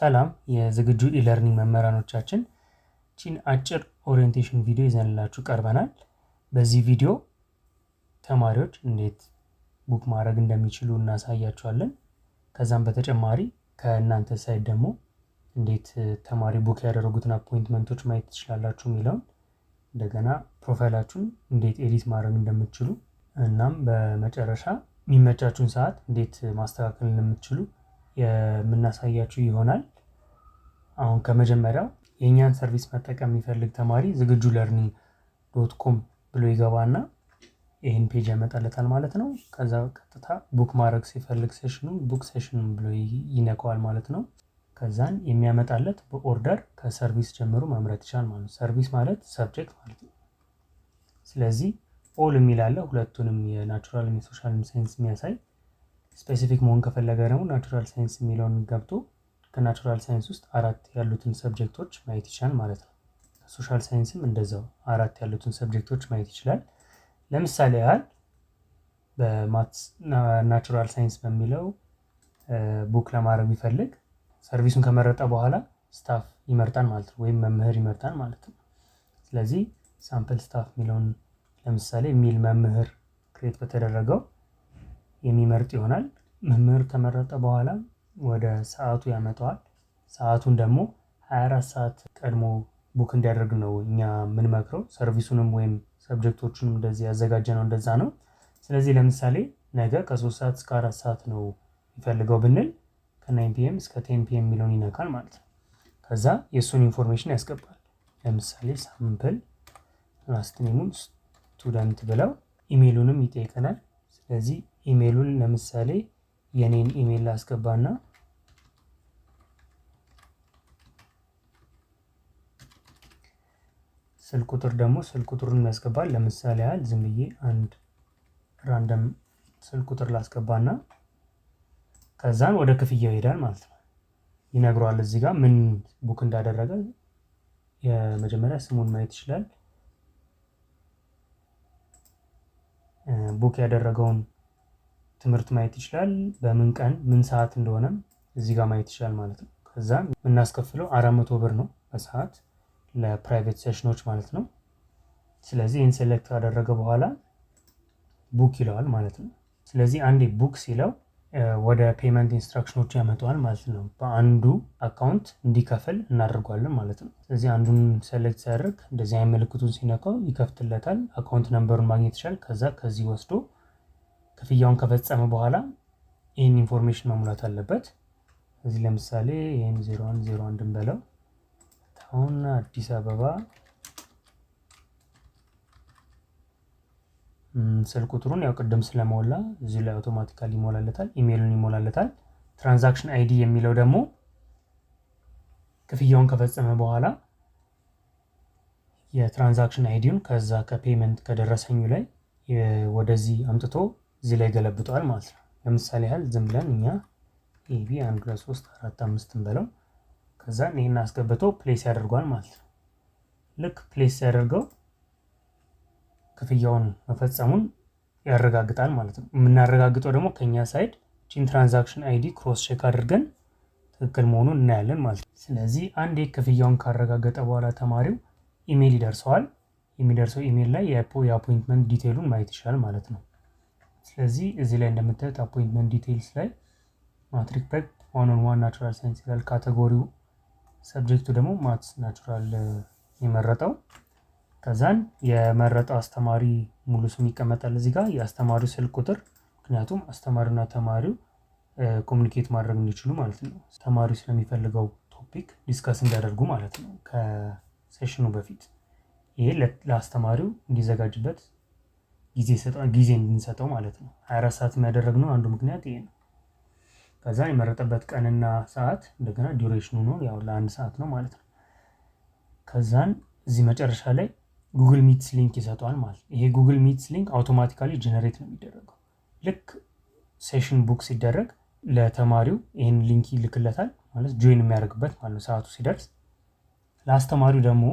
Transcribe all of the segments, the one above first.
ሰላም የዝግጁ ኢለርኒንግ መምህራኖቻችን ቺን አጭር ኦሪየንቴሽን ቪዲዮ ይዘንላችሁ ቀርበናል። በዚህ ቪዲዮ ተማሪዎች እንዴት ቡክ ማድረግ እንደሚችሉ እናሳያችኋለን። ከዛም በተጨማሪ ከእናንተ ሳይድ ደግሞ እንዴት ተማሪ ቡክ ያደረጉትን አፖይንትመንቶች ማየት ትችላላችሁ የሚለውን እንደገና ፕሮፋይላችሁን እንዴት ኤዲት ማድረግ እንደምትችሉ እናም በመጨረሻ የሚመቻችሁን ሰዓት እንዴት ማስተካከል እንደምትችሉ የምናሳያችሁ ይሆናል። አሁን ከመጀመሪያው የኛን ሰርቪስ መጠቀም የሚፈልግ ተማሪ ዝግጁለርኒንግ.com ብሎ ይገባና ይሄን ፔጅ ያመጣለታል ማለት ነው። ከዛ ቀጥታ ቡክ ማድረግ ሲፈልግ ሴሽኑን ቡክ ሴሽኑን ብሎ ይነካዋል ማለት ነው። ከዛን የሚያመጣለት በኦርደር ከሰርቪስ ጀምሮ መምረጥ ይችላል ማለት ነው። ሰርቪስ ማለት ሰብጀክት ማለት ነው። ስለዚህ ኦል የሚል አለ፣ ሁለቱንም የናቹራል እና የሶሻል ሳይንስ የሚያሳይ። ስፔሲፊክ መሆን ከፈለገ ደግሞ ናቹራል ሳይንስ የሚለውን ገብቶ ከናቹራል ሳይንስ ውስጥ 4 ያሉትን ሰብጀክቶች ማየት ይችላል ማለት ነው። ሶሻል ሳይንስም እንደዛው 4 ያሉትን ሰብጀክቶች ማየት ይችላል። ለምሳሌ ያህል በማትስ ናቹራል ሳይንስ በሚለው ቡክ ለማድረግ ቢፈልግ ሰርቪሱን ከመረጠ በኋላ ስታፍ ይመርጣል ማለት ነው፣ ወይም መምህር ይመርጣል ማለት ነው። ስለዚህ ሳምፕል ስታፍ የሚለውን ለምሳሌ የሚል መምህር ክሬት በተደረገው የሚመርጥ ይሆናል። መምህር ከመረጠ በኋላ ወደ ሰዓቱ ያመጣዋል። ሰዓቱን ደግሞ 24 ሰዓት ቀድሞ ቡክ እንዲያደርግ ነው እኛ የምንመክረው። ሰርቪሱንም ወይም ሰብጀክቶቹንም እንደዚህ ያዘጋጀነው እንደዛ ነው። ስለዚህ ለምሳሌ ነገ ከ3 ሰዓት እስከ 4 ሰዓት ነው ይፈልገው ብንል ከ9 ፒኤም እስከ 10 ፒኤም የሚለውን ይነካል ማለት ነው። ከዛ የእሱን ኢንፎርሜሽን ያስገባል። ለምሳሌ ሳምፕል ላስት ኔሙን ስቱደንት ብለው ኢሜይሉንም ይጠይቀናል። ስለዚህ ኢሜይሉን ለምሳሌ የኔን ኢሜይል ላስገባና ስልክ ቁጥር ደግሞ ስልክ ቁጥሩን ያስገባል። ለምሳሌ ያህል ዝም ብዬ አንድ ራንደም ስልክ ቁጥር ላስገባና ከዛን ወደ ክፍያው ይሄዳል ማለት ነው። ይነግረዋል እዚህ ጋር ምን ቡክ እንዳደረገ። የመጀመሪያ ስሙን ማየት ይችላል። ቡክ ያደረገውን ትምህርት ማየት ይችላል። በምን ቀን ምን ሰዓት እንደሆነም እዚህ ጋር ማየት ይችላል ማለት ነው። ከዛ የምናስከፍለው 400 ብር ነው በሰዓት ለፕራይቬት ሴሽኖች ማለት ነው። ስለዚህ ይህን ሴሌክት ካደረገ በኋላ ቡክ ይለዋል ማለት ነው። ስለዚህ አንዴ ቡክ ሲለው ወደ ፔመንት ኢንስትራክሽኖች ያመጣዋል ማለት ነው። በአንዱ አካውንት እንዲከፍል እናደርጓለን ማለት ነው። ስለዚህ አንዱን ሴሌክት ሲያደርግ እንደዚህ አይነት ምልክቱን ሲነካው ይከፍትለታል። አካውንት ነምበሩን ማግኘት ይችላል። ከዛ ከዚህ ወስዶ ክፍያውን ከፈጸመ በኋላ ይህን ኢንፎርሜሽን መሙላት አለበት። እዚህ ለምሳሌ ይህን 0101 እንበለው። አሁን አዲስ አበባ ስልክ ቁጥሩን ያው ቅድም ስለሞላ እዚህ ላይ አውቶማቲካሊ ይሞላለታል። ኢሜይሉን ይሞላለታል። ትራንዛክሽን አይዲ የሚለው ደግሞ ክፍያውን ከፈጸመ በኋላ የትራንዛክሽን አይዲውን ከዛ ከፔመንት ከደረሰኙ ላይ ወደዚህ አምጥቶ እዚህ ላይ ገለብጠዋል ማለት ነው። ለምሳሌ ያህል ዝም ብለን እኛ ኤቢ 1 2 3 4 5 እንበለው። ከዛ ይሄን አስገብቶ ፕሌስ ያደርጓል ማለት ነው። ልክ ፕሌስ ያደርገው ክፍያውን መፈጸሙን ያረጋግጣል ማለት ነው። የምናረጋግጠው ደግሞ ከኛ ሳይድ ቺን ትራንዛክሽን አይዲ ክሮስ ቼክ አድርገን ትክክል መሆኑን እናያለን ማለት ነው። ስለዚህ አንዴ ክፍያውን ካረጋገጠ በኋላ ተማሪው ኢሜይል ይደርሰዋል። የሚደርሰው ኢሜይል ላይ የአፖይንትመንት ዲቴይሉን ማየት ይችላል ማለት ነው። ስለዚህ እዚህ ላይ እንደምታዩት አፖይንትመንት ዲቴይልስ ላይ ማትሪክ ፕሬፕ 1-on-1 ናቹራል ሳይንስ ይላል። ካቴጎሪው ሰብጀክቱ ደግሞ ማትስ ናቹራል የመረጠው። ከዛን የመረጠው አስተማሪ ሙሉ ስም ይቀመጣል እዚህ ጋር፣ የአስተማሪው ስልክ ቁጥር፣ ምክንያቱም አስተማሪውና ተማሪው ኮሙኒኬት ማድረግ እንዲችሉ ማለት ነው። ተማሪው ስለሚፈልገው ቶፒክ ዲስከስ እንዲያደርጉ ማለት ነው ከሴሽኑ በፊት። ይሄ ለአስተማሪው እንዲዘጋጅበት ጊዜ እንድንሰጠው ማለት ነው። 24 ሰዓት የሚያደረግነው አንዱ ምክንያት ይሄ ነው። ከዛ የመረጠበት ቀንና ሰዓት እንደገና ዲዩሬሽኑ ነው፣ ያው ለ1 ሰዓት ነው ማለት ነው። ከዛን እዚህ መጨረሻ ላይ ጉግል ሚትስ ሊንክ ይሰጠዋል ማለት ነው። ይሄ ጉግል ሚትስ ሊንክ አውቶማቲካሊ ጀነሬት ነው የሚደረገው። ልክ ሴሽን ቡክ ሲደረግ ለተማሪው ይሄን ሊንክ ይልክለታል ማለት ጆይን የሚያደርግበት ማለት ነው ሰዓቱ ሲደርስ። ለአስተማሪው ደግሞ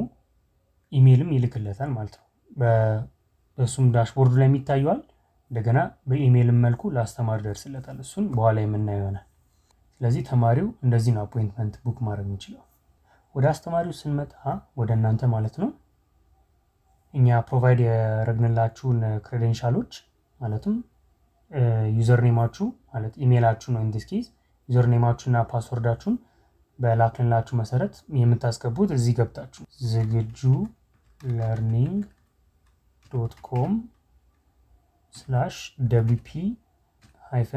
ኢሜይልም ይልክለታል ማለት ነው። በእሱም ዳሽቦርዱ ላይ የሚታየዋል። እንደገና በኢሜይልም መልኩ ለአስተማሪ ደርስለታል። እሱን በኋላ የምናየው ይሆናል። ስለዚህ ተማሪው እንደዚህ ነው አፖይንትመንት ቡክ ማድረግ የሚችለው። ወደ አስተማሪው ስንመጣ ወደ እናንተ ማለት ነው እኛ ፕሮቫይድ ያደረግንላችሁን ክሬዴንሻሎች ማለትም ዩዘር ኔማችሁ ማለት ኢሜይላችሁ ነው ኢንዲስ ኬዝ ዩዘር ኔማችሁና ፓስወርዳችሁን በላክንላችሁ መሰረት የምታስገቡት እዚህ ገብታችሁ ዝግጁ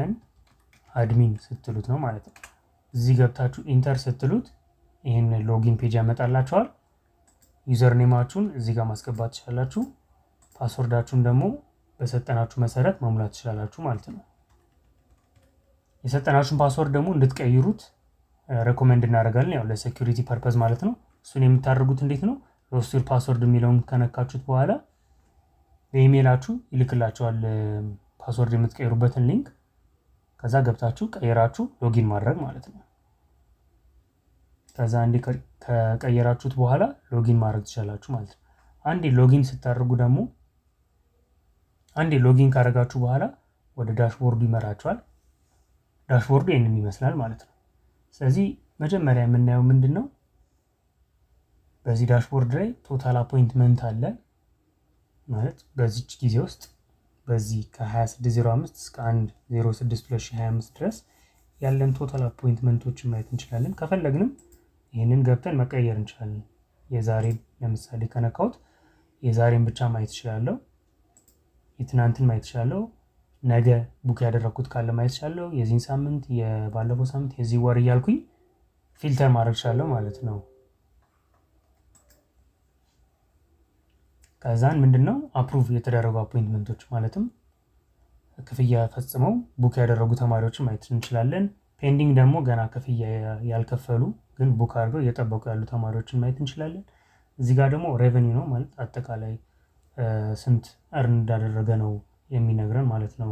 learning.com/wp-admin ስትሉት ነው ማለት ነው። እዚህ ገብታችሁ ኢንተር ስትሉት ይሄን ሎጊን ፔጅ ያመጣላችኋል። ዩዘር ኔማችሁን እዚህ ጋር ማስገባት ትችላላችሁ። ፓስወርዳችሁን ደግሞ በሰጠናችሁ መሰረት መሙላት ትችላላችሁ ማለት ነው። የሰጠናችሁን ፓስወርድ ደግሞ እንድትቀይሩት ሬኮመንድ እናደርጋለን፣ ያው ለሴኩሪቲ ፐርፐዝ ማለት ነው። እሱን የምታደርጉት እንዴት ነው? ሎስት ዩር ፓስወርድ የሚለውን ከነካችሁት በኋላ በኢሜይላችሁ ይልክላችኋል ፓስወርድ የምትቀይሩበትን ሊንክ። ከዛ ገብታችሁ ቀይራችሁ ሎጊን ማድረግ ማለት ነው። ከዛ አንዴ ከቀየራችሁት በኋላ ሎጊን ማድረግ ትችላላችሁ ማለት ነው። አንዴ ሎጊን ስታደርጉ ደግሞ አንዴ ሎጊን ካደረጋችሁ በኋላ ወደ ዳሽቦርዱ ይመራችኋል። ዳሽቦርዱ ይሄንን ይመስላል ማለት ነው። ስለዚህ መጀመሪያ የምናየው ምንድነው? በዚህ ዳሽቦርድ ላይ ቶታል አፖይንትመንት አለ ማለት በዚች ጊዜ ውስጥ በዚህ ከ2605 እስከ 1/06/2025 ድረስ ያለን ቶታል አፖይንትመንቶችን ማየት እንችላለን። ከፈለግንም ይሄንን ገብተን መቀየር እንችላለን። የዛሬን ለምሳሌ ከነካውት የዛሬን ብቻ ማየት እችላለሁ። የትናንትን ማየት እችላለሁ። ነገ ቡክ ያደረኩት ካለ ማየት እችላለሁ። የዚህን ሳምንት፣ የባለፈው ሳምንት፣ የዚህ ወር እያልኩኝ ፊልተር ማድረግ እችላለሁ ማለት ነው። ከዛን ምንድነው አፕሩቭ የተደረጉ አፖይንትመንቶች ማለትም ክፍያ ፈጽመው ቡክ ያደረጉ ተማሪዎችን ማየት እንችላለን። ፔንዲንግ ደግሞ ገና ክፍያ ያልከፈሉ ግን ቡክ አድርገው እየጠበቁ ያሉ ተማሪዎችን ማየት እንችላለን። እዚህ ጋር ደግሞ ሬቨኒው ነው ማለት አጠቃላይ ስንት እርን እንዳደረገ ነው የሚነግረን ማለት ነው።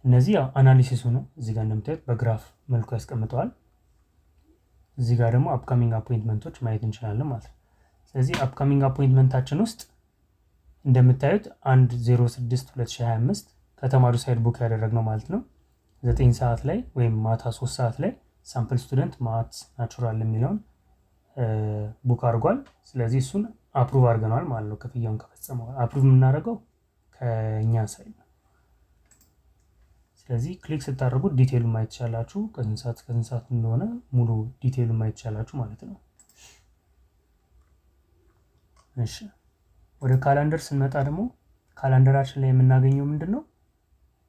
እነዚህ ያው አናሊሲሱ ነው። እዚህ ጋር እንደምታዩት በግራፍ መልኩ ያስቀምጠዋል። እዚህ ጋር ደግሞ አፕካሚንግ አፖይንትመንቶች ማየት እንችላለን ማለት ነው። ስለዚህ አፕካሚንግ አፖይንትመንታችን ውስጥ እንደምታዩት 1/06/2025 ከተማሪው ሳይድ ቡክ ያደረግነው ማለት ነው 9 ሰዓት ላይ ወይም ማታ 3 ሰዓት ላይ ሳምፕል ስቱደንት ማትስ ናቹራል የሚለውን ቡክ አድርጓል። ስለዚህ እሱን አፕሩቭ አድርገናል ማለት ነው። ክፍያውን ከፈጸመው አፕሩቭ የምናደርገው ከኛ ሳይድ ነው። ስለዚህ ክሊክ ስታደርጉት ዲቴይሉን ማየት ትችላላችሁ። ከስንት ሰዓት እስከ ስንት ሰዓት እንደሆነ ሙሉ ዲቴይሉን ማየት ትችላላችሁ ማለት ነው። እሺ ወደ ካላንደር ስንመጣ ደግሞ ካላንደራችን ላይ የምናገኘው ምንድነው?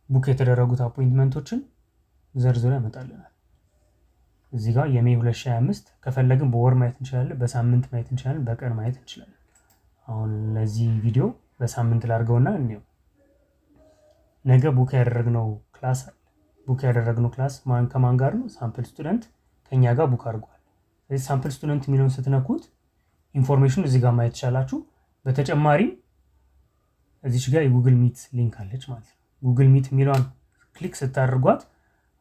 ቡክ የተደረጉት አፖይንትመንቶችን ዘርዝሮ ያመጣልናል። እዚህ ጋር የሜይ 2025 ከፈለግን በወር ማየት እንችላለን፣ በሳምንት ማየት እንችላለን፣ በቀን ማየት እንችላለን። አሁን ለዚህ ቪዲዮ በሳምንት ላድርገውና እንየው። ነገ ቡክ ያደረግነው ክላስ አለ። ቡክ ያደረግነው ክላስ ከማን ጋር ነው? ሳምፕል ስቱደንት ከኛ ጋር ቡክ አድርጓል። ስለዚህ ሳምፕል ስቱደንት የሚለውን ስትነኩት ኢንፎርሜሽን እዚህ ጋር ማየት ትችላላችሁ። በተጨማሪም እዚች ጋር የጉግል ሚት ሊንክ አለች ማለት ነው። ጉግል ሚት የሚለውን ክሊክ ስታደርጓት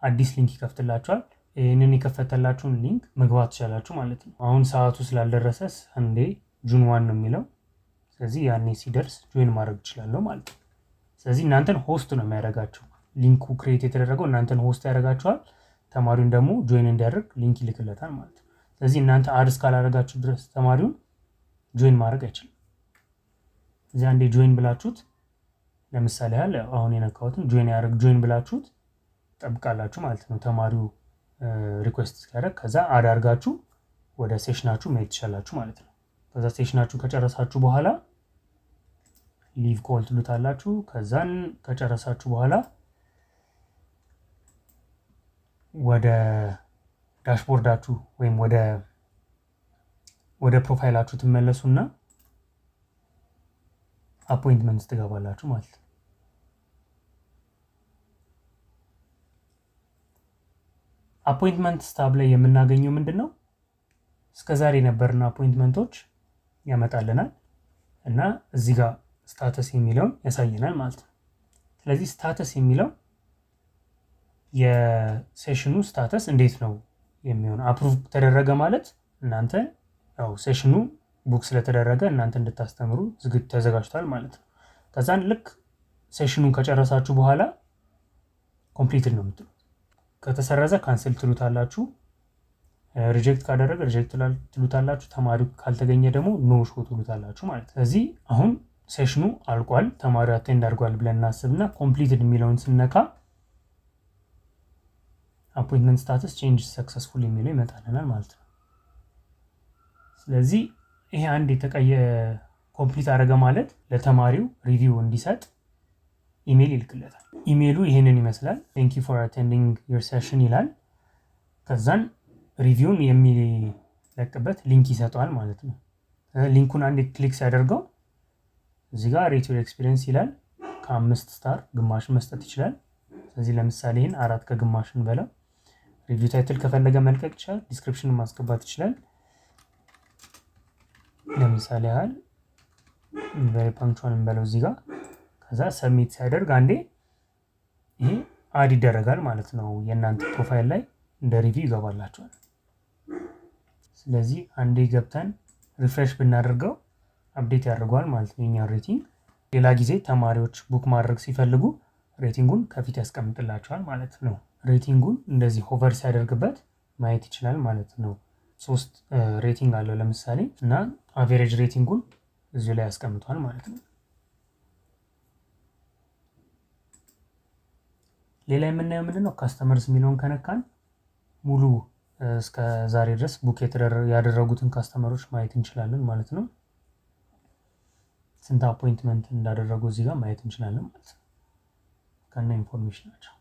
አዲስ ሊንክ ይከፍትላችኋል። ይህንን የከፈተላችሁን ሊንክ መግባት ትችላላችሁ ማለት ነው። አሁን ሰዓቱ ስላልደረሰ ሰንዴ ጁን 1 ነው የሚለው። ስለዚህ ያኔ ሲደርስ ጆይን ማድረግ እችላለሁ ማለት ነው። ስለዚህ እናንተን ሆስት ነው የሚያደርጋችሁ። ሊንኩ ክሬት የተደረገው እናንተን ሆስት ያደርጋችኋል። ተማሪውን ደግሞ ጆይን እንዲያደርግ ሊንክ ይልክለታል ማለት ነው። ስለዚህ እናንተ አድስ ካላደረጋችሁ ድረስ ተማሪውን ጆይን ማድረግ አይችልም። እዚህ አንዴ ጆይን ብላችሁት ለምሳሌ ያህል አሁን የነካሁትን ጆይን ብላችሁት ጠብቃላችሁ ማለት ነው። ተማሪው ሪኩዌስት ሲያደርግ ከዛ አድ አድርጋችሁ ወደ ሴሽናችሁ መሄድ ትችላላችሁ ማለት ነው። ከዛ ሴሽናችሁ ከጨረሳችሁ በኋላ ሊቭ ኮል ትሉታላችሁ። ከዛን ከጨረሳችሁ በኋላ ወደ ዳሽቦርዳችሁ ወይም ወደ ፕሮፋይላችሁ ትመለሱና አፖይንትመንትስ ትገባላችሁ ማለት ነው። አፖይንትመንትስ ታብ ላይ የምናገኘው ምንድነው? እስከዛሬ የነበርና አፖይንትመንቶች ያመጣልናል እና እዚህ ጋር ስታተስ የሚለውን ያሳየናል ማለት ነው። ስለዚህ ስታተስ የሚለው የሴሽኑ ስታተስ እንዴት ነው የሚሆነው? አፕሩቭ ተደረገ ማለት እናንተ ያው ሴሽኑ ቡክ ስለተደረገ እናንተ እንድታስተምሩ ተዘጋጅቷል ማለት ነው። ከዛን ልክ ሴሽኑን ከጨረሳችሁ በኋላ ኮምፕሊትድ ነው የምትሉት። ከተሰረዘ ካንስል ትሉታላችሁ። ሪጀክት ካደረገ ሪጀክት ትሉታላችሁ። ተማሪው ካልተገኘ ደግሞ ኖ ሾው ትሉታላችሁ ማለት ነው። ስለዚህ አሁን ሴሽኑ አልቋል፣ ተማሪው አቴንድ አድርጓል ብለን እናስብና ኮምፕሊትድ የሚለውን ስነካ አፖይንትመንት ስታተስ ቼንጅ ሰክሰስፉል የሚለው ይመጣልናል ማለት ነው። ስለዚህ ይሄ አንድ ኮምፕሊት አደረገ ማለት ለተማሪው ሪቪው እንዲሰጥ ኢሜል ይልክለታል። ኢሜሉ ይሄንን ይመስላል። ቴንክ ዩ ፎር አቴንዲንግ ዩር ሴሽን ይላል። ከዛን ሪቪውን የሚለቅበት ሊንክ ይሰጠዋል ማለት ነው። ሊንኩን አንድ ክሊክ ሲያደርገው እዚህ ጋር ሬት ዩር ኤክስፒሪየንስ ይላል። ከ5 ስታር ግማሽ መስጠት ይችላል። ስለዚህ ለምሳሌ ይህን 4 ከግማሽ እንበለው። ሪቪው ታይትል ከፈለገ መልቀቅ ይችላል። ዲስክሪፕሽን ማስገባት ይችላል። ለምሳሌ ያህል ቬሪ ፓንክቹዋል እንበለው እዚህ ጋር። ከዛ ሰብሚት ሲያደርግ አንዴ ይሄ አድ ይደረጋል ማለት ነው። የእናንተ ፕሮፋይል ላይ እንደ ሪቪው ይገባላችኋል። ስለዚህ አንዴ ገብተን ሪፍሬሽ ብናደርገው አፕዴት ያደርገዋል ማለት ነው የኛን ሬቲንግ። ሌላ ጊዜ ተማሪዎች ቡክ ማድረግ ሲፈልጉ ሬቲንጉን ከፊት ያስቀምጥላቸዋል ማለት ነው። ሬቲንጉን እንደዚህ ሆቨር ሲያደርግበት ማየት ይችላል ማለት ነው። 3 ሬቲንግ አለው ለምሳሌ እና አቬሬጅ ሬቲንጉን እዚሁ ላይ ያስቀምጧል ማለት ነው። ሌላ የምናየው ምንድነው ካስተመርስ የሚለውን ከነካን ሙሉ እስከ ዛሬ ድረስ ቡክ ያደረጉትን ካስተመሮች ማየት እንችላለን ማለት ነው። ስንት አፖይንትመንት እንዳደረጉ እዚህ ጋር ማየት እንችላለን ማለት ነው ከነ ኢንፎርሜሽናቸው።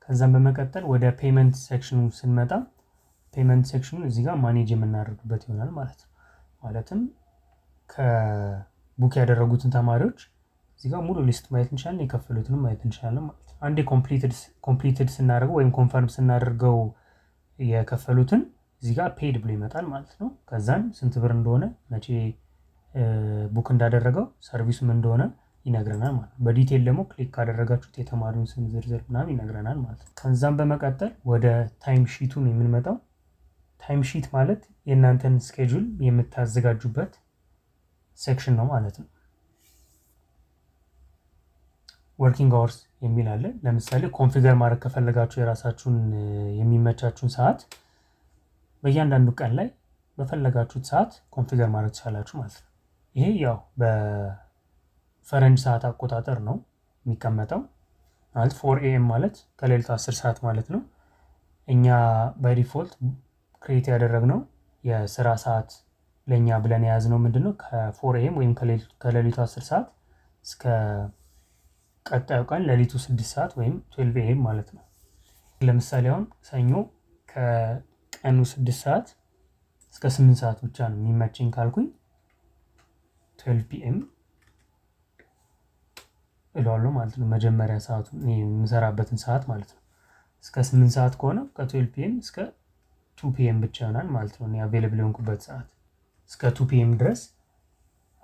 ከዛም በመቀጠል ወደ ፔመንት ሴክሽኑ ስንመጣ ፔመንት ሴክሽኑን እዚህ ጋር ማኔጅ የምናደርግበት ይሆናል ማለት ነው። ማለትም ከቡክ ያደረጉትን ተማሪዎች እዚህ ጋር ሙሉ ሊስት ማየት እንችላለን፣ የከፈሉትንም ማየት እንችላለን ማለት ነው። አንዴ ኮምፕሊትድ ስናደርገው ወይም ኮንፈርም ስናደርገው የከፈሉትን እዚህ ጋር ፔድ ብሎ ይመጣል ማለት ነው። ከዛን ስንት ብር እንደሆነ መቼ ቡክ እንዳደረገው ሰርቪሱም እንደሆነ ይነግረናል ማለት ነው። በዲቴል ደግሞ ክሊክ ካደረጋችሁት የተማሪውን ስም ዝርዝር ምናምን ይነግረናል ማለት ነው። ከዛም በመቀጠል ወደ ታይም ሺቱ ነው የምንመጣው። ታይም ሺት ማለት የእናንተን ስኬጁል የምታዘጋጁበት ሴክሽን ነው ማለት ነው። ወርኪንግ አወርስ የሚል አለ። ለምሳሌ ኮንፊገር ማድረግ ከፈለጋችሁ የራሳችሁን የሚመቻችሁን ሰዓት በእያንዳንዱ ቀን ላይ በፈለጋችሁት ሰዓት ኮንፊገር ማድረግ ትችላላችሁ ማለት ነው። ይሄ ያው በፈረንጅ ሰዓት አቆጣጠር ነው የሚቀመጠው ማለት 4 AM ማለት ከሌሊቱ 10 ሰዓት ማለት ነው። እኛ ባይ ዲፎልት ክሬት ያደረግነው የስራ ሰዓት ለኛ ብለን የያዝነው ምንድነው ከ4 AM ወይም ከሌሊቱ 10 ሰዓት እስከ ቀጣዩ ቀን ሌሊቱ 6 ሰዓት ወይም 12 AM ማለት ነው። ለምሳሌ አሁን ሰኞ ከቀኑ 6 ሰዓት እስከ 8 ሰዓት ብቻ ነው የሚመቸኝ ካልኩኝ 12 PM እላለሁ ማለት ነው። መጀመሪያ ሰዓቱን የምሰራበትን ሰዓት ማለት ነው። እስከ 8 ሰዓት ከሆነ ከ12 PM እስከ 2 PM ብቻ ይሆናል ማለት ነው። እኔ አቬለብል የሆንኩበት ሰዓት እስከ 2 PM ድረስ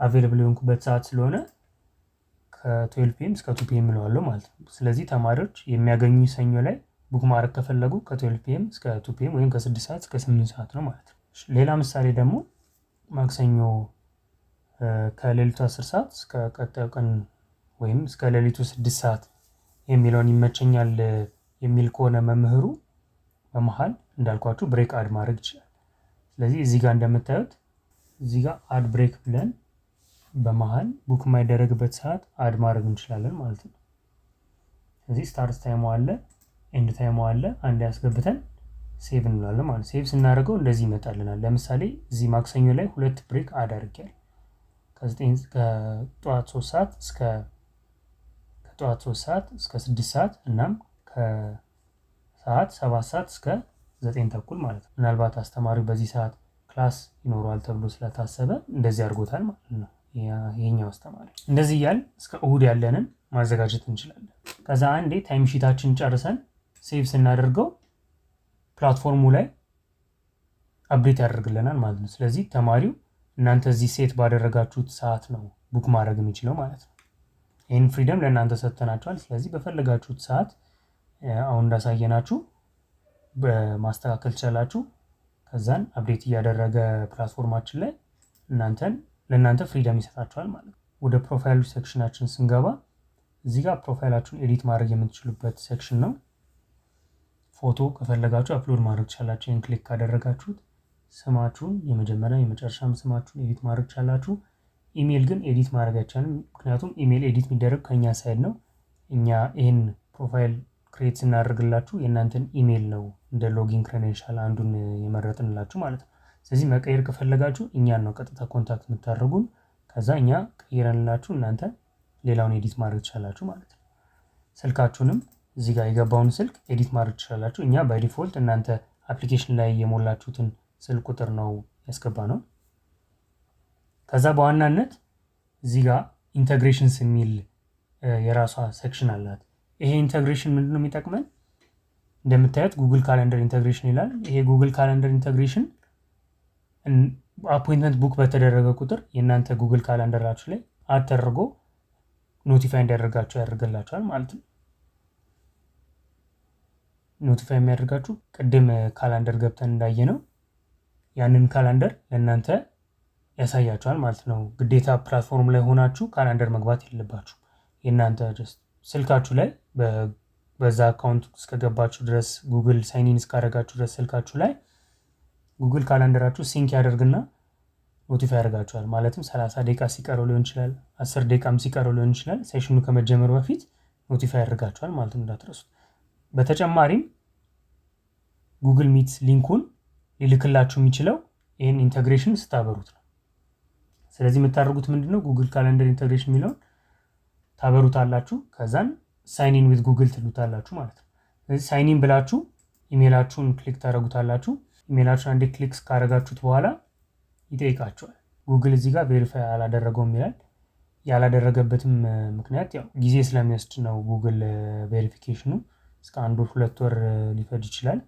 አቬለብል የሆንኩበት ሰዓት ስለሆነ ከ12 PM እስከ 2 PM እለዋለሁ ማለት ነው። ስለዚህ ተማሪዎች የሚያገኙ ሰኞ ላይ ቡክ ማድረግ ከፈለጉ ከ12 PM እስከ 2 PM ወይም ከ6 ሰዓት እስከ 8 ሰዓት ነው ማለት ነው። ሌላ ምሳሌ ደግሞ ማክሰኞ ከሌሊቱ 10 ሰዓት እስከ ቀጣዩ ቀን ወይም እስከ ሌሊቱ 6 ሰዓት የሚለውን ይመቸኛል የሚል ከሆነ መምህሩ በመሃል እንዳልኳችሁ ብሬክ አድ ማድረግ ይችላል። ስለዚህ እዚህ ጋር እንደምታዩት እዚህ ጋር አድ ብሬክ ብለን በመሃል ቡክ የማይደረግበት ሰዓት አድ ማድረግ እንችላለን ማለት ነው። ስለዚህ ስታርት ታይሙ አለ፣ ኤንድ ታይሙ አለ። አንድ ያስገብተን ሴቭ እንላለን ማለት ሴቭ ስናደርገው እንደዚህ ይመጣልናል። ለምሳሌ እዚህ ማክሰኞ ላይ 2 ብሬክ አድ አድርጌያለሁ። ከጠዋት 3 ሰዓት እስከ 6 ሰዓት እናም ከሰዓት 7 ሰዓት እስከ 9 ተኩል ማለት ነው። ምናልባት አስተማሪው በዚህ ሰዓት ክላስ ይኖረዋል ተብሎ ስለታሰበ እንደዚህ አድርጎታል ማለት ነው። ይሄኛው አስተማሪ እንደዚህ እያል እስከ እሁድ ያለንን ማዘጋጀት እንችላለን። ከዛ አንዴ ታይም ሺታችን ጨርሰን ሴቭ ስናደርገው ፕላትፎርሙ ላይ አፕዴት ያደርግልናል ማለት ነው። ስለዚህ ተማሪው እናንተ እዚህ ሴት ባደረጋችሁት ሰዓት ነው ቡክ ማድረግ የሚችለው ማለት ነው። ይህን ፍሪደም ለእናንተ ሰጥተናችኋል። ስለዚህ በፈለጋችሁት ሰዓት አሁን እንዳሳየናችሁ በማስተካከል ትችላላችሁ። ከዛን አፕዴት እያደረገ ፕላትፎርማችን ላይ ለእናንተ ፍሪደም ይሰጣችኋል ማለት ነው። ወደ ፕሮፋይሉ ሴክሽናችን ስንገባ እዚህ ጋር ፕሮፋይላችሁን ኤዲት ማድረግ የምትችሉበት ሴክሽን ነው። ፎቶ ከፈለጋችሁ አፕሎድ ማድረግ ትችላላችሁ። ይህን ክሊክ ካደረጋችሁት ስማችሁን የመጀመሪያ የመጨረሻም ስማችሁን ኤዲት ማድረግ ትችላላችሁ። ኢሜል ግን ኤዲት ማድረግ አይቻልም። ምክንያቱም ኢሜል ኤዲት የሚደረግ ከኛ ሳይድ ነው። እኛ ይህን ፕሮፋይል ክሬት ስናደርግላችሁ የእናንተን ኢሜል ነው እንደ ሎጊን ክሬዴንሻል አንዱን የመረጥንላችሁ ማለት ነው። ስለዚህ መቀየር ከፈለጋችሁ እኛን ነው ቀጥታ ኮንታክት የምታደርጉን። ከዛ እኛ ቀይረንላችሁ እናንተ ሌላውን ኤዲት ማድረግ ትችላላችሁ ማለት ነው። ስልካችሁንም እዚህ ጋር የገባውን ስልክ ኤዲት ማድረግ ትችላላችሁ። እኛ ባይ ዲፎልት እናንተ አፕሊኬሽን ላይ የሞላችሁትን ስልክ ቁጥር ነው ያስገባ ነው። ከዛ በዋናነት እዚህ ጋር ኢንተግሬሽንስ የሚል የራሷ ሴክሽን አላት። ይሄ ኢንተግሬሽን ምንድነው የሚጠቅመን? እንደምታዩት ጉግል ካሌንደር ኢንተግሬሽን ይላል። ይሄ ጉግል ካሌንደር ኢንተግሬሽን አፖይንትመንት ቡክ በተደረገ ቁጥር የእናንተ ጉግል ካሌንደራችሁ ላይ አተደርጎ ኖቲፋይ እንዲያደርጋችሁ ያደርግላችኋል ማለት ነው። ኖቲፋይ የሚያደርጋችሁ ቅድም ካላንደር ገብተን እንዳየ ነው ያንን ካላንደር ለእናንተ ያሳያችኋል ማለት ነው። ግዴታ ፕላትፎርም ላይ ሆናችሁ ካላንደር መግባት የለባችሁ። የእናንተ ስልካችሁ ላይ በዛ አካውንት እስከገባችሁ ድረስ ጉግል ሳይኒን እስካደረጋችሁ ድረስ ስልካችሁ ላይ ጉግል ካላንደራችሁ ሲንክ ያደርግና ኖቲፋይ ያደርጋችኋል። ማለትም 30 ደቂቃ ሲቀረው ሊሆን ይችላል፣ 10 ደቂቃም ሲቀረው ሊሆን ይችላል። ሴሽኑ ከመጀመሩ በፊት ኖቲፋይ ያደርጋችኋል ማለት ነው፣ እንዳትረሱት። በተጨማሪም ጉግል ሚት ሊንኩን ሊልክላችሁ የሚችለው ይህን ኢንተግሬሽን ስታበሩት ነው። ስለዚህ የምታደርጉት ምንድነው? ጉግል ካሌንደር ኢንተግሬሽን የሚለውን ታበሩታላችሁ። ከዛን ሳይኒን ዊዝ ጉግል ትሉታላችሁ ማለት ነው። ስለዚህ ሳይኒን ብላችሁ ኢሜላችሁን ክሊክ ታደርጉታላችሁ። ኢሜላችሁን አንዴ ክሊክ ካደረጋችሁት በኋላ ይጠይቃችኋል። ጉግል እዚህ ጋር ቬሪፋይ አላደረገውም ይላል። ያላደረገበትም ምክንያት ያው ጊዜ ስለሚወስድ ነው። ጉግል ቬሪፊኬሽኑ እስከ 1 ወር 2 ወር ሊፈጅ ይችላል።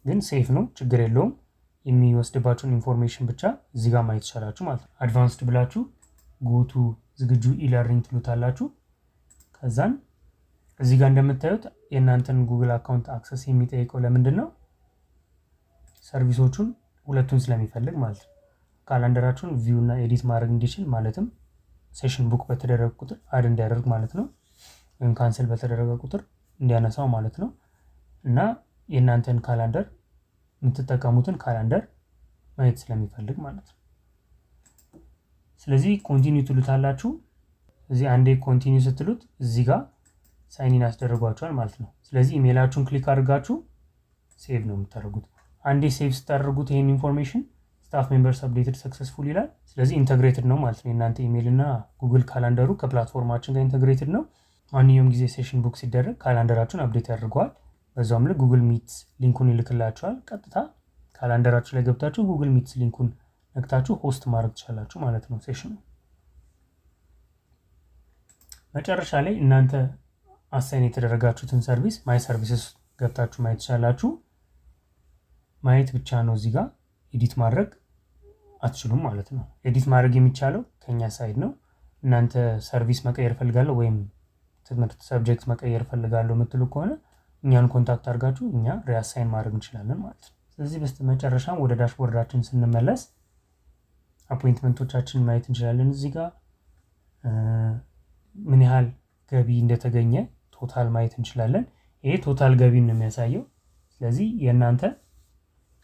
ግን ሴፍ ነው፣ ችግር የለውም። የሚወስድባችሁን ኢንፎርሜሽን ብቻ እዚህ ጋር ማየት ይችላላችሁ ማለት ነው። አድቫንስድ ብላችሁ ጎቱ ዝግጁ ኢለርኒንግ ትሉታላችሁ። ከዛን እዚህ ጋር እንደምታዩት የእናንተን ጉግል አካውንት አክሰስ የሚጠይቀው ለምንድን ነው? ሰርቪሶቹን ሁለቱን ስለሚፈልግ ማለት ነው። ካላንደራችሁን ቪው እና ኤዲት ማድረግ እንዲችል ማለትም ሴሽን ቡክ በተደረገ ቁጥር አድ እንዲያደርግ ማለት ነው፣ ወይም ካንሰል በተደረገ ቁጥር እንዲያነሳው ማለት ነው። እና የእናንተን ካላንደር የምትጠቀሙትን ካላንደር ማየት ስለሚፈልግ ማለት ነው። ስለዚህ ኮንቲኒው ትሉታላችሁ። እዚህ አንዴ ኮንቲኒው ስትሉት እዚህ ጋር ሳይኒን ያስደርጓችኋል ማለት ነው። ስለዚህ ኢሜላችሁን ክሊክ አድርጋችሁ ሴቭ ነው የምታደርጉት። አንዴ ሴቭ ስታደርጉት ይሄን ኢንፎርሜሽን ስታፍ ሜምበርስ አፕዴትድ ሰክሰስፉል ይላል። ስለዚህ ኢንተግሬትድ ነው ማለት ነው። የእናንተ ኢሜል እና ጉግል ካላንደሩ ከፕላትፎርማችን ጋር ኢንተግሬትድ ነው። ማንኛውም ጊዜ ሴሽን ቡክ ሲደረግ ካላንደራችሁን አፕዴት ያደርገዋል። በዛውም ላይ ጉግል ሚት ሊንኩን ይልክላችኋል። ቀጥታ ካላንደራችሁ ላይ ገብታችሁ ጉግል ሚት ሊንኩን ነክታችሁ ሆስት ማድረግ ትችላላችሁ ማለት ነው ሴሽኑ። መጨረሻ ላይ እናንተ አሳይን የተደረጋችሁትን ሰርቪስ ማይ ሰርቪስስ ገብታችሁ ማየት ትችላላችሁ። ማየት ብቻ ነው፣ እዚህ ጋር ኤዲት ማድረግ አትችሉም ማለት ነው። ኤዲት ማድረግ የሚቻለው ከኛ ሳይድ ነው። እናንተ ሰርቪስ መቀየር ፈልጋለሁ ወይም ትምህርት ሰብጀክት መቀየር ፈልጋለሁ የምትሉ ከሆነ እኛን ኮንታክት አድርጋችሁ እኛ ሪአሳይን ማድረግ እንችላለን ማለት ነው። ስለዚህ በስተመጨረሻም ወደ ዳሽቦርዳችን ስንመለስ አፖይንትመንቶቻችን ማየት እንችላለን። እዚህ ጋር ምን ያህል ገቢ እንደተገኘ ቶታል ማየት እንችላለን። ይሄ ቶታል ገቢን ነው የሚያሳየው። ስለዚህ የእናንተ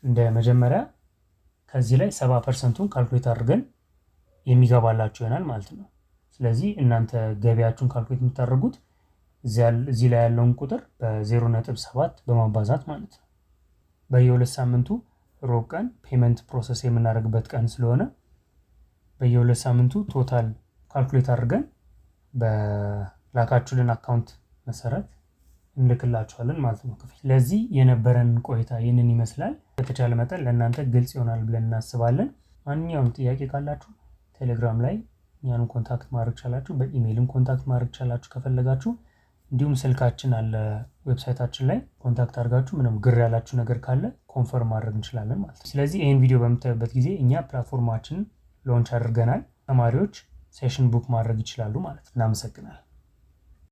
እንደ መጀመሪያ ከዚህ ላይ 70%ን ካልኩሌት አድርገን የሚገባላችሁ ይሆናል ማለት ነው። ስለዚህ እናንተ ገቢያችሁን ካልኩሌት የምታደርጉት እዚህ ላይ ያለውን ቁጥር በ0.7 በማባዛት ማለት ነው። በየ2 ሳምንቱ ሮብ ቀን ፔመንት ፕሮሰስ የምናደርግበት ቀን ስለሆነ በየ2 ሳምንቱ ቶታል ካልኩሌት አድርገን በላካችሁልን አካውንት መሰረት እንልክላችኋለን ማለት ነው። ስለዚህ የነበረን ቆይታ ይህንን ይመስላል። በተቻለ መጠን ለእናንተ ግልጽ ይሆናል ብለን እናስባለን። ማንኛውም ጥያቄ ካላችሁ ቴሌግራም ላይ እኛን ኮንታክት ማድረግ ቻላችሁ፣ በኢሜይልም ኮንታክት ማድረግ ቻላችሁ ከፈለጋችሁ። እንዲሁም ስልካችን አለ ዌብሳይታችን ላይ ኮንታክት አድርጋችሁ ምንም ግር ያላችሁ ነገር ካለ ኮንፈርም ማድረግ እንችላለን ማለት ነው። ስለዚህ ይህን ቪዲዮ በምታዩበት ጊዜ እኛ ፕላትፎርማችንን ሎንች አድርገናል። ተማሪዎች ሴሽን ቡክ ማድረግ ይችላሉ ማለት ነው። እናመሰግናለን።